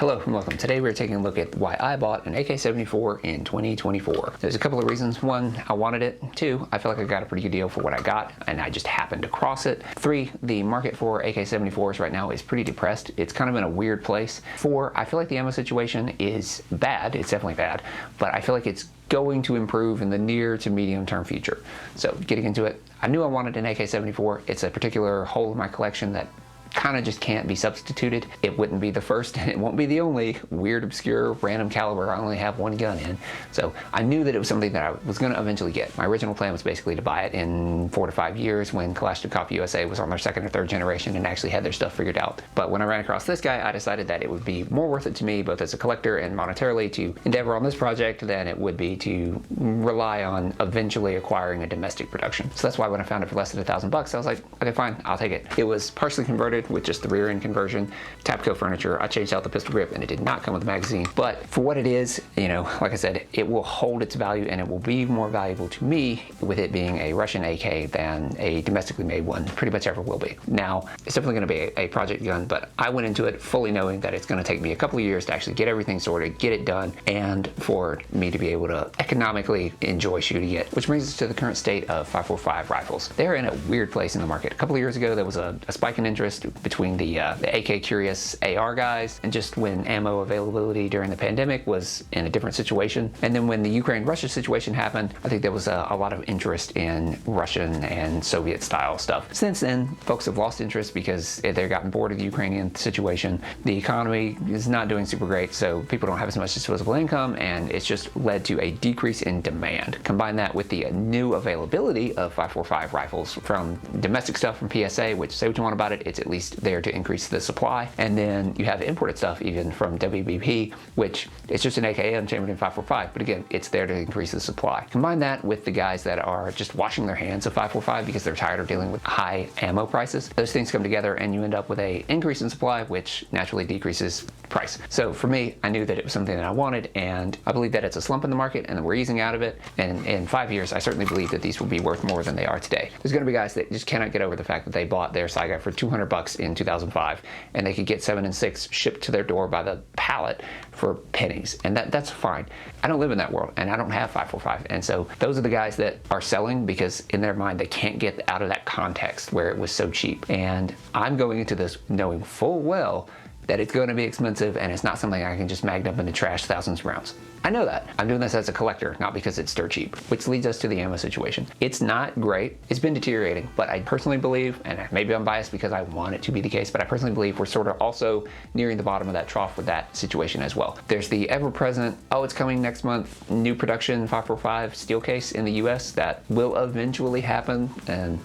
Hello and welcome. Today we're taking a look at why I bought an AK-74 in 2024. There's a couple of reasons. One, I wanted it. Two, I feel like I got a pretty good deal for what I got and I just happened to cross it. Three, the market for AK-74s right now is pretty depressed. It's kind of in a weird place. Four, I feel like the ammo situation is bad. It's definitely bad, but I feel like it's going to improve in the near to medium term future. So getting into it, I knew I wanted an AK-74. It's a particular hole in my collection that kind of just can't be substituted. It wouldn't be the first and it won't be the only weird, obscure, random caliber I only have one gun in. So I knew that it was something that I was going to eventually get. My original plan was basically to buy it in 4 to 5 years when Kalashnikov USA was on their second or third generation and actually had their stuff figured out. But when I ran across this guy, I decided that it would be more worth it to me, both as a collector and monetarily, to endeavor on this project than it would be to rely on eventually acquiring a domestic production. So that's why when I found it for less than $1,000, I was like, okay, fine, I'll take it. It was partially converted with just the rear end conversion, Tapco furniture. I changed out the pistol grip and it did not come with a magazine. But for what it is, you know, like I said, it will hold its value and it will be more valuable to me with it being a Russian AK than a domestically made one pretty much ever will be. Now, it's definitely going to be a project gun, but I went into it fully knowing that it's going to take me a couple of years to actually get everything sorted, get it done, and for me to be able to economically enjoy shooting it. Which brings us to the current state of 545 rifles. They're in a weird place in the market. A couple of years ago, there was a spike in interest between the AK curious AR guys, and just when ammo availability during the pandemic was in a different situation. And then when the Ukraine-Russia situation happened, I think there was a lot of interest in Russian and Soviet style stuff. Since then, folks have lost interest because they've gotten bored of the Ukrainian situation. The economy is not doing super great, so people don't have as much disposable income, and it's just led to a decrease in demand. Combine that with the new availability of 545 rifles from domestic stuff from PSA, which, say what you want about it, it's at least there to increase the supply. And then you have imported stuff even from WBP, which it's just an AKM chambered in 545, but again, it's there to increase the supply. Combine that with the guys that are just washing their hands of 545 because they're tired of dealing with high ammo prices. Those things come together and you end up with a increase in supply, which naturally decreases price. So for me, I knew that it was something that I wanted, and I believe that it's a slump in the market and that we're easing out of it. And in 5 years, I certainly believe that these will be worth more than they are today. There's going to be guys that just cannot get over the fact that they bought their Saiga for $200 in 2005, and they could get 7 and 6 shipped to their door by the pallet for pennies, and that's fine. I don't live in that world, and I don't have 545, and so those are the guys that are selling because in their mind they can't get out of that context where it was so cheap. And I'm going into this knowing full well that it's going to be expensive and it's not something I can just mag up into trash thousands of rounds. I know that. I'm doing this as a collector, not because it's dirt cheap, which leads us to the ammo situation. It's not great. It's been deteriorating, but I personally believe, and maybe I'm biased because I want it to be the case, but I personally believe we're sort of also nearing the bottom of that trough with that situation as well. There's the ever-present, oh, it's coming next month, new production 545 steel case in the US that will eventually happen, and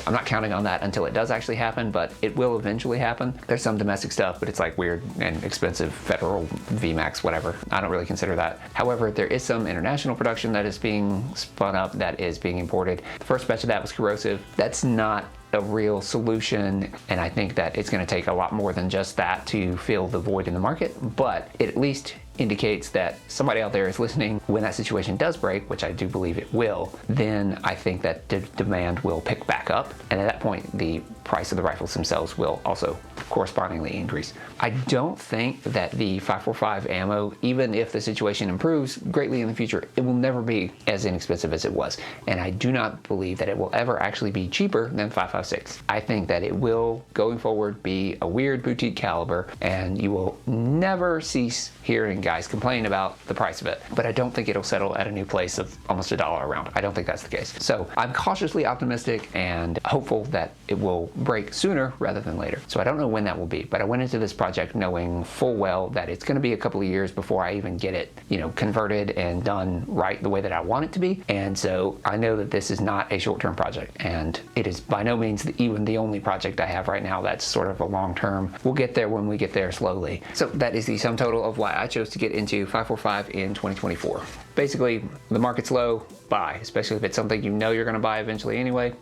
I'm not counting on that until it does actually happen, but it will eventually happen. There's some domestic stuff, but it's like weird and expensive federal VMAX, whatever. I don't really consider that. However, there is some international production that is being spun up, that is being imported. The first batch of that was corrosive. That's not a real solution, and I think that it's going to take a lot more than just that to fill the void in the market, but it at least indicates that somebody out there is listening. When that situation does break, which I do believe it will, then I think that the demand will pick back up, and at that point the price of the rifles themselves will also correspondingly increase. I don't think that the 545 ammo, even if the situation improves greatly in the future, it will never be as inexpensive as it was, and I do not believe that it will ever actually be cheaper than 556. I think that it will, going forward, be a weird boutique caliber, and you will never cease hearing guys complain about the price of it, but I don't think it'll settle at a new place of almost $1 a round. I don't think that's the case. So I'm cautiously optimistic and hopeful that it will break sooner rather than later. So I don't know when that will be, but I went into this project knowing full well that it's going to be a couple of years before I even get it, you know, converted and done right the way that I want it to be. And so I know that this is not a short-term project, and it is by no means even the only project I have right now that's sort of a long-term. We'll get there when we get there slowly. So that is the sum total of why I chose to get into 545 in 2024. Basically, the market's low, buy, especially if it's something you know you're going to buy eventually anyway.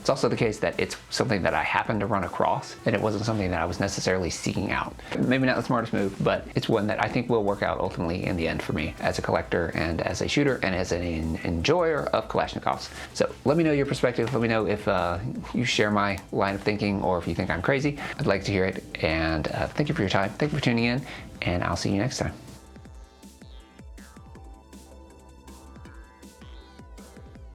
It's also the case that it's something that I happened to run across, and it wasn't something that I was necessarily seeking out. Maybe not the smartest move, but it's one that I think will work out ultimately in the end for me as a collector and as a shooter and as an enjoyer of Kalashnikovs. So let me know your perspective. Let me know if you share my line of thinking or if you think I'm crazy. I'd like to hear it, and thank you for your time. Thank you for tuning in, and I'll see you next time.